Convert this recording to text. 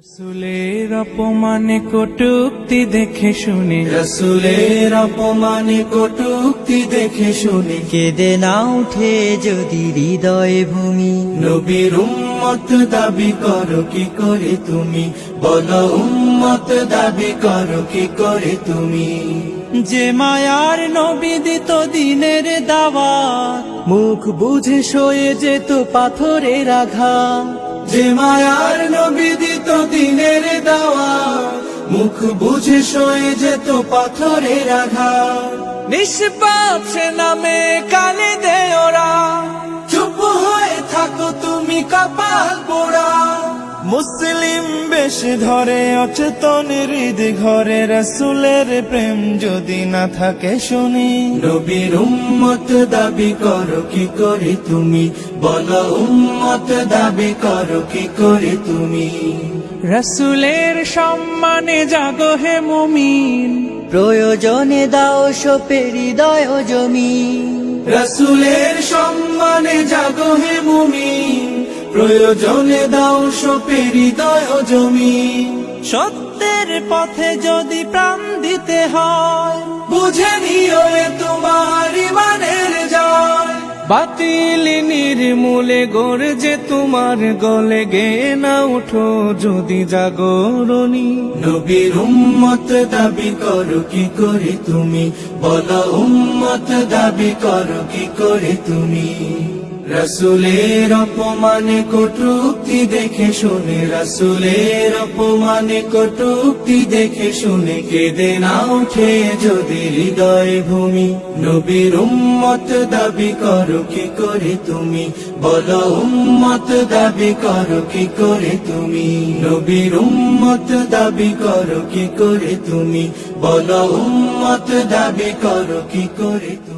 রসুলের অপমানে কটূক্তি দেখে শুনে, রসুলের অপমানে কটূক্তি দেখে শুনে কেঁদে না উঠে যদি হৃদয় ভূমি। নবীর উম্মত দাবি করো কি করে তুমি, বলো উম্মত দাবি করো কি করে তুমি। যে মায়ার নবী দিত দিনের দাওয়াত, মুখ বুঝে সয়ে যেত পাথরের আঘাত। যে মায়ার নবী দিত দিনের দাওয়াত, মুখ বুঝে সয়ে যেত পাথরের আঘাত। নিষ্পাপ সে নামে কালে দে ওরা, চুপ হয়ে থাকো তুমি কপাল পোড়া। মুসলিম বেশ ধরে অচেতন হৃদ ঘরে, রসুলের প্রেম যদি না থাকে শুনি। নবীর উম্মত দাবি করো কি করে তুমি, বলো উম্মত দাবি করো কি করে তুমি। রসুলের সম্মানে জাগো হে মুমিন, প্রয়োজনে দাও সপে হৃদয় জমি। রসুলের সম্মানে জাগো হে মুমিন, প্রয়োজনে দাও সপে হৃদয় জমি। সত্যের পথে যদি প্রাণ দিতে হয়, বুঝে নিও এ তোমার ইমানের জয়। বাতিল নির্মূলে গর্জে তোমার গলে, গে না উঠো যদি জাগরণী। নবীর উম্মত দাবি করো কি করে তুমি, বলো উম্মত দাবি করো কি করে তুমি। রসুলের অপমানে কটূক্তি দেখে শুনে, রসুলের অপমানে কটূক্তি দেখে শুনে কেঁদে না উঠে যদি হৃদয় ভূমি। নবীর উম্মত দাবি করো কি করে তুমি, বলো উম্মত দাবি করো কি করে তুমি। নবীর উম্মত দাবি করো কি করে তুমি, বলো উম্মত দাবি করো কি করে তুমি।